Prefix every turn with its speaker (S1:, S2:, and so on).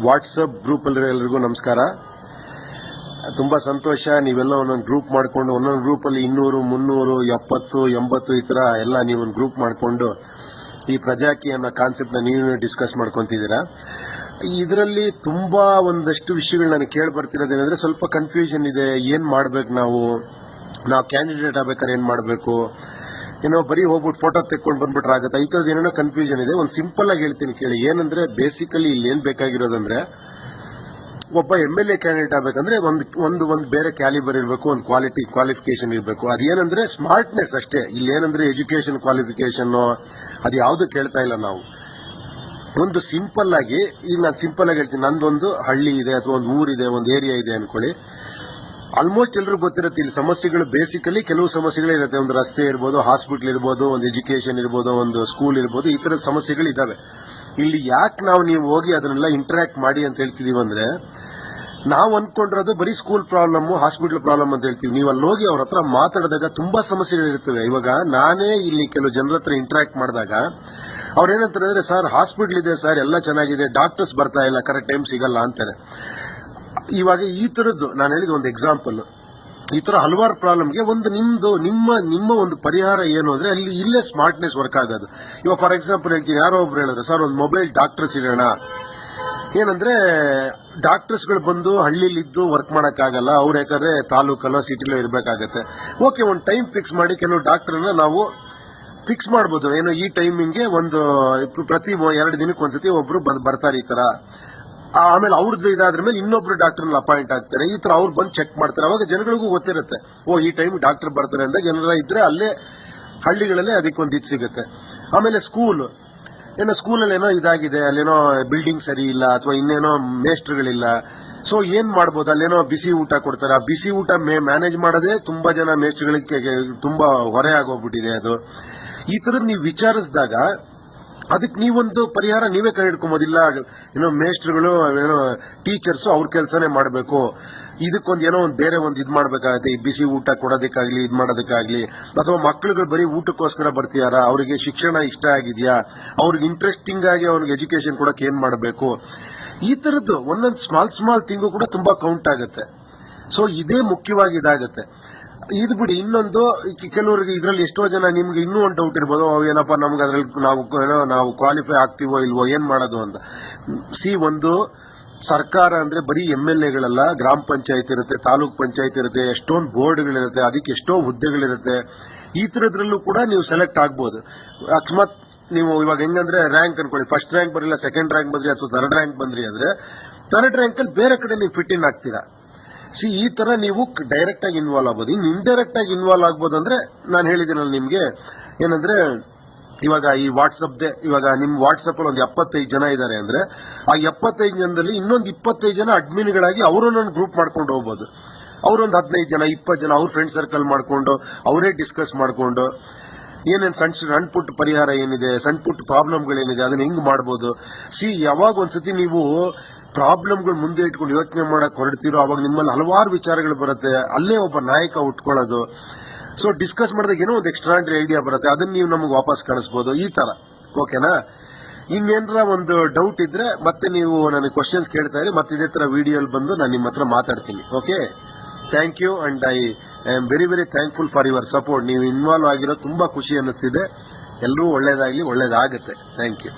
S1: WhatsApp ಗ್ರೂಪಲ್ಲಿ ಎಲ್ಲರಿಗೂ ನಮಸ್ಕಾರ. ತುಂಬಾ ಸಂತೋಷ. ನೀವೆಲ್ಲ ಒಂದೊಂದು ಗ್ರೂಪ್ ಮಾಡಿಕೊಂಡು ಒಂದೊಂದು ಗ್ರೂಪಲ್ಲಿ 200, 300, 70, 80 ಈ ಥರ ಎಲ್ಲ ನೀವೊಂದು ಗ್ರೂಪ್ ಮಾಡಿಕೊಂಡು ಈ ಪ್ರಜಾಕಿ ಅನ್ನೋ ಕಾನ್ಸೆಪ್ಟ್ನ ನೀವು ಡಿಸ್ಕಸ್ ಮಾಡ್ಕೊತಿದ್ದೀರಾ. ಇದರಲ್ಲಿ ತುಂಬಾ ಒಂದಷ್ಟು ವಿಷಯಗಳು ನನಗೆ ಕೇಳಿ ಬರ್ತಿರೋದೇನೆಂದ್ರೆ, ಸ್ವಲ್ಪ ಕನ್ಫ್ಯೂಷನ್ ಇದೆ. ಏನು ಮಾಡ್ಬೇಕು, ನಾವು ಕ್ಯಾಂಡಿಡೇಟ್ ಆಗ್ಬೇಕಾದ್ರೆ ಏನು ಮಾಡಬೇಕು, ಏನೋ ಬರೀ ಹೋಗ್ಬಿಟ್ಟು ಫೋಟೋ ತೆಕ್ಕೊಂಡು ಬಂದ್ಬಿಟ್ರೆ ಆಗುತ್ತೆ, ಈ ಥರದ್ದು ಏನೇನೋ ಕನ್ಫ್ಯೂಷನ್ ಇದೆ. ಒಂದು ಸಿಂಪಲ್ ಆಗಿ ಹೇಳ್ತೀನಿ ಕೇಳಿ. ಏನಂದ್ರೆ, ಬೇಸಿಕಲಿ ಇಲ್ಲಿ ಏನು ಬೇಕಾಗಿರೋದಂದ್ರೆ, ಒಬ್ಬ MLA ಕ್ಯಾಂಡಿಡೇಟ್ ಆಗ್ಬೇಕಂದ್ರೆ ಒಂದು ಬೇರೆ ಕ್ಯಾಲಿಬರ್ ಇರಬೇಕು, ಒಂದು ಕ್ವಾಲಿಫಿಕೇಶನ್ ಇರಬೇಕು. ಅದೇನಂದ್ರೆ ಸ್ಮಾರ್ಟ್ನೆಸ್ ಅಷ್ಟೇ. ಇಲ್ಲಿ ಏನಂದ್ರೆ ಎಜುಕೇಶನ್ ಕ್ವಾಲಿಫಿಕೇಶನ್ ಅದು ಯಾವುದು ಕೇಳ್ತಾ ಇಲ್ಲ ನಾವು. ಒಂದು ಸಿಂಪಲ್ ಆಗಿ, ಈಗ ನಾನು ಸಿಂಪಲ್ ಆಗಿ ಹೇಳ್ತೀನಿ. ನಂದೊಂದು ಹಳ್ಳಿ ಇದೆ ಅಥವಾ ಒಂದು ಊರಿದೆ, ಒಂದು ಏರಿಯಾ ಇದೆ ಅನ್ಕೊಳ್ಳಿ. ಆಲ್ಮೋಸ್ಟ್ ಎಲ್ಲರಿಗೂ ಗೊತ್ತಿರುತ್ತೆ ಇಲ್ಲಿ ಸಮಸ್ಯೆಗಳು. ಬೇಸಿಕಲಿ ಕೆಲವು ಸಮಸ್ಯೆಗಳು ಇರುತ್ತೆ. ಒಂದು ರಸ್ತೆ ಇರ್ಬೋದು, ಹಾಸ್ಪಿಟಲ್ ಇರ್ಬೋದು, ಒಂದು ಎಜುಕೇಶನ್ ಇರ್ಬೋದು, ಒಂದು ಸ್ಕೂಲ್ ಇರ್ಬೋದು, ಈ ತರದ ಸಮಸ್ಯೆಗಳು ಇದಾವೆ. ಇಲ್ಲಿ ಯಾಕೆ ನೀವು ಹೋಗಿ ಅದನ್ನೆಲ್ಲ ಇಂಟರಾಕ್ಟ್ ಮಾಡಿ ಅಂತ ಹೇಳ್ತಿದೀವಿ ಅಂದ್ರೆ, ನಾವು ಅನ್ಕೊಂಡಿರೋದು ಬರೀ ಸ್ಕೂಲ್ ಪ್ರಾಬ್ಲಮ್, ಹಾಸ್ಪಿಟಲ್ ಪ್ರಾಬ್ಲಮ್ ಅಂತ ಹೇಳ್ತೀವಿ. ನೀವು ಅಲ್ಲಿ ಹೋಗಿ ಅವ್ರ ಹತ್ರ ಮಾತಾಡಿದಾಗ ತುಂಬಾ ಸಮಸ್ಯೆಗಳಿರ್ತವೆ. ಇವಾಗ ನಾನೇ ಇಲ್ಲಿ ಕೆಲವು ಜನರ ಹತ್ರ ಇಂಟರಾಕ್ಟ್ ಮಾಡಿದಾಗ ಅವ್ರೇನಂತಾರೆ ಅಂದ್ರೆ, ಸರ್ ಹಾಸ್ಪಿಟಲ್ ಇದೆ ಸರ್, ಎಲ್ಲ ಚೆನ್ನಾಗಿದೆ, ಡಾಕ್ಟರ್ಸ್ ಬರ್ತಾ ಇಲ್ಲ, ಕರೆಕ್ಟ್ ಟೈಮ್ ಸಿಗಲ್ಲ ಅಂತಾರೆ. ಇವಾಗ ಈ ತರದ್ದು ನಾನು ಹೇಳಿದ ಒಂದು ಎಕ್ಸಾಂಪಲ್. ಈ ತರ ಹಲವಾರು ಪ್ರಾಬ್ಲಮ್ಗೆ ಒಂದು ನಿಮ್ಮ ಒಂದು ಪರಿಹಾರ ಏನು ಅಂದ್ರೆ, ಇಲ್ಲೇ ಸ್ಮಾರ್ಟ್ನೆಸ್ ವರ್ಕ್ ಆಗೋದು. ಇವಾಗ ಫಾರ್ ಎಕ್ಸಾಂಪಲ್ ಹೇಳ್ತೀನಿ, ಯಾರೋ ಒಬ್ರು ಹೇಳಿದ್ರು, ಸರ್ ಒಂದು ಮೊಬೈಲ್ ಡಾಕ್ಟರ್ಸ್ ಇಡೋಣ. ಏನಂದ್ರೆ, ಡಾಕ್ಟರ್ಸ್ಗಳು ಬಂದು ಹಳ್ಳಿಲಿದ್ದು ವರ್ಕ್ ಮಾಡಕ್ಕಾಗಲ್ಲ, ಅವ್ರು ಯಾಕಂದ್ರೆ ತಾಲೂಕಲ್ಲೋ ಸಿಟಿಲೋ ಇರ್ಬೇಕಾಗತ್ತೆ. ಓಕೆ, ಒಂದು ಟೈಮ್ ಫಿಕ್ಸ್ ಮಾಡಿ ಕೆಲವು ಡಾಕ್ಟರ್ನ ನಾವು ಫಿಕ್ಸ್ ಮಾಡ್ಬೋದು. ಏನೋ ಈ ಟೈಮಿಂಗ್ಗೆ ಒಂದು ಪ್ರತಿ 2 ದಿನಕ್ಕೆ ಒಂದ್ಸತಿ ಒಬ್ರು ಬರ್ತಾರೆ ಈ ತರ. ಆಮೇಲೆ ಅವ್ರದ್ದು ಇದಾದ್ರ ಮೇಲೆ ಇನ್ನೊಬ್ರು ಡಾಕ್ಟರ್ನ ಅಪಾಯಿಂಟ್ ಆಗ್ತಾರೆ. ಈ ತರ ಅವ್ರು ಬಂದು ಚೆಕ್ ಮಾಡ್ತಾರೆ. ಅವಾಗ ಜನಗಳಿಗೂ ಗೊತ್ತಿರುತ್ತೆ, ಈ ಟೈಮ್ ಡಾಕ್ಟರ್ ಬರ್ತಾರೆ ಅಂದಾಗ ಜನರ ಇದ್ರೆ ಅಲ್ಲೇ ಹಳ್ಳಿಗಳಲ್ಲೇ ಅದಕ್ಕೊಂದು ಇದು ಸಿಗುತ್ತೆ. ಆಮೇಲೆ ಸ್ಕೂಲಲ್ಲಿ ಏನೋ ಇದಾಗಿದೆ, ಅಲ್ಲೇನೋ ಬಿಲ್ಡಿಂಗ್ ಸರಿ ಇಲ್ಲ ಅಥವಾ ಇನ್ನೇನೋ ಮೇಸ್ಟ್ರುಗಳಿಲ್ಲ. ಸೊ ಏನ್ ಮಾಡ್ಬೋದು, ಅಲ್ಲೇನೋ ಬಿಸಿ ಊಟ ಕೊಡ್ತಾರೆ. ಆ ಬಿಸಿ ಊಟ ಮ್ಯಾನೇಜ್ ಮಾಡೋದೇ ತುಂಬಾ ಜನ ಮೇಸ್ಟ್ರುಗಳಿಗೆ ತುಂಬಾ ಹೊರೆ ಆಗೋಗ್ಬಿಟ್ಟಿದೆ ಅದು. ಈ ತರದ್ ನೀವು ವಿಚಾರಿಸಿದಾಗ ಅದಕ್ಕೆ ನೀವೊಂದು ಪರಿಹಾರ ನೀವೇ ಕಂಡುಹಿಡ್ಕೊಬೋದಿಲ್ಲ. ಏನೋ ಮೇಸ್ಟ್ರುಗಳು, ಏನೋ ಟೀಚರ್ಸ್ ಅವ್ರ ಕೆಲಸನೇ ಮಾಡಬೇಕು, ಇದಕ್ಕೊಂದು ಬೇರೆ ಒಂದು ಇದು ಮಾಡ್ಬೇಕಾಗತ್ತೆ. ಈ ಬಿಸಿ ಊಟ ಕೊಡೋದಕ್ಕಾಗ್ಲಿ, ಇದು ಮಾಡೋದಕ್ಕಾಗ್ಲಿ, ಅಥವಾ ಮಕ್ಕಳುಗಳು ಬರೀ ಊಟಕ್ಕೋಸ್ಕರ ಬರ್ತೀಯಾರ, ಅವರಿಗೆ ಶಿಕ್ಷಣ ಇಷ್ಟ ಆಗಿದ್ಯಾ, ಅವ್ರಿಗೆ ಇಂಟ್ರೆಸ್ಟಿಂಗ್ ಆಗಿ ಅವ್ರಿಗೆ ಎಜುಕೇಶನ್ ಕೊಡಕ್ಕೆ ಏನ್ ಮಾಡಬೇಕು, ಈ ತರದ್ದು ಒಂದೊಂದು ಸ್ಮಾಲ್ ಥಿಂಗು ಕೂಡ ತುಂಬಾ ಕೌಂಟ್ ಆಗುತ್ತೆ. ಸೊ ಇದೇ ಮುಖ್ಯವಾಗಿ ಇದಾಗುತ್ತೆ. ಇದು ಬಿಡಿ, ಇನ್ನೊಂದು ಕೆಲವರಿಗೆ ಇದರಲ್ಲಿ ಎಷ್ಟೋ ಜನ ನಿಮ್ಗೆ ಇನ್ನೂ ಒಂದು ಡೌಟ್ ಇರ್ಬೋದು, ಏನಪ್ಪಾ ನಮ್ಗೆ ಅದ್ರಲ್ಲಿ ನಾವು ಕ್ವಾಲಿಫೈ ಆಗ್ತೀವೋ ಇಲ್ವೋ, ಏನ್ ಮಾಡೋದು ಅಂತ. ಒಂದು ಸರ್ಕಾರ ಅಂದ್ರೆ ಬರೀ MLAಗಳಲ್ಲ, ಗ್ರಾಮ ಪಂಚಾಯತ್ ಇರುತ್ತೆ, ತಾಲೂಕ್ ಪಂಚಾಯತ್ ಇರುತ್ತೆ, ಎಷ್ಟೊಂದು ಬೋರ್ಡ್ಗಳಿರುತ್ತೆ, ಅದಕ್ಕೆ ಎಷ್ಟೋ ಹುದ್ದೆಗಳಿರುತ್ತೆ. ಈ ತರದ್ರಲ್ಲೂ ಕೂಡ ನೀವು ಸೆಲೆಕ್ಟ್ ಆಗ್ಬೋದು. ಅಕಸ್ಮಾತ್ ನೀವು ಇವಾಗ ಹೆಂಗಂದ್ರೆ ರ್ಯಾಂಕ್ ಅನ್ಕೊಳ್ಳಿ, ಫಸ್ಟ್ ರ್ಯಾಂಕ್ ಬರಲಿಲ್ಲ, ಸೆಕೆಂಡ್ ರ್ಯಾಂಕ್ ಬಂದ್ರಿ ಅಥವಾ ಥರ್ಡ್ ರ್ಯಾಂಕ್ ಬಂದ್ರಿ ಅಂದ್ರೆ, ಥರ್ಡ್ ರ್ಯಾಂಕ್ ಅಲ್ಲಿ ಬೇರೆ ಕಡೆ ನೀವು ಫಿಟ್ ಇನ್ ಆಗ್ತೀರಾ. ಈ ತರ ನೀವು ಡೈರೆಕ್ಟ್ ಆಗಿ ಇನ್ವಾಲ್ವ್ ಆಗ್ಬೋದು. ಇನ್ನು ಇಂಡೈರೆಕ್ಟ್ ಆಗಿ ಇನ್ವಾಲ್ವ್ ಆಗ್ಬೋದು ಅಂದ್ರೆ, ನಾನು ಹೇಳಿದ್ದೀನಲ್ಲ ನಿಮ್ಗೆ, ಏನಂದ್ರೆ ಇವಾಗ ಈ ಇವಾಗ ನಿಮ್ ವಾಟ್ಸಪ್ ಅಲ್ಲಿ ಒಂದು 75 ಜನ ಇದ್ದಾರೆ ಅಂದ್ರೆ, ಆ 75 ಜನದಲ್ಲಿ ಇನ್ನೊಂದು 25 ಜನ ಅಡ್ಮಿನ್ಗಳಾಗಿ ಅವರೊಂದೊಂದು ಗ್ರೂಪ್ ಮಾಡ್ಕೊಂಡು ಹೋಗ್ಬೋದು. ಅವರೊಂದು 15 ಜನ 20 ಜನ ಅವ್ರ ಫ್ರೆಂಡ್ ಸರ್ಕಲ್ ಮಾಡ್ಕೊಂಡು ಅವರೇ ಡಿಸ್ಕಸ್ ಮಾಡ್ಕೊಂಡು ಏನೇನು ಸಣ್ಣ ಪುಟ್ಟ ಪರಿಹಾರ ಏನಿದೆ, ಸಣ್ಣ ಪುಟ್ಟ ಪ್ರಾಬ್ಲಮ್ಗಳೇನಿದೆ, ಅದನ್ನ ಹೆಂಗ್ ಮಾಡ್ಬೋದು. ಯಾವಾಗ ಒಂದ್ಸತಿ ನೀವು ಪ್ರಾಬ್ಲಮ್ಗಳು ಮುಂದೆ ಇಟ್ಕೊಂಡು ಯೋಚನೆ ಮಾಡಕ್ ಹೊರಡ್ತಿರೋ, ಅವಾಗ ನಿಮ್ಮಲ್ಲಿ ಹಲವಾರು ವಿಚಾರಗಳು ಬರುತ್ತೆ. ಅಲ್ಲೇ ಒಬ್ಬ ನಾಯಕ ಉಟ್ಕೊಳ್ಳೋದು. ಸೊ ಡಿಸ್ಕಸ್ ಮಾಡಿದಾಗ ಏನೋ ಒಂದು ಎಕ್ಸ್ಟ್ರಾಂಡ್ರಿ ಐಡಿಯಾ ಬರುತ್ತೆ, ಅದನ್ನ ನೀವು ನಮಗೆ ವಾಪಸ್ ಕಳಿಸ್ಬೋದು. ಈ ತರ ಓಕೆನಾ? ಇನ್ನೇನರ ಒಂದು ಡೌಟ್ ಇದ್ರೆ ಮತ್ತೆ ನೀವು ನನಗೆ ಕ್ವಶನ್ಸ್ ಕೇಳ್ತಾ ಇರಿ, ಮತ್ತೆ ಇದೇ ತರ ವಿಡಿಯೋಲ್ ಬಂದು ನಾನು ನಿಮ್ಮ ಹತ್ರ ಮಾತಾಡ್ತೀನಿ. Okay, thank you and I am very very thankful for your support. ನೀವು ಇನ್ವಾಲ್ವ್ ಆಗಿರೋ ತುಂಬಾ ಖುಷಿ ಅನ್ನಿಸ್ತಿದೆ. ಎಲ್ಲರೂ ಒಳ್ಳೇದಾಗ್ಲಿ, ಒಳ್ಳೇದಾಗುತ್ತೆ. Thank you.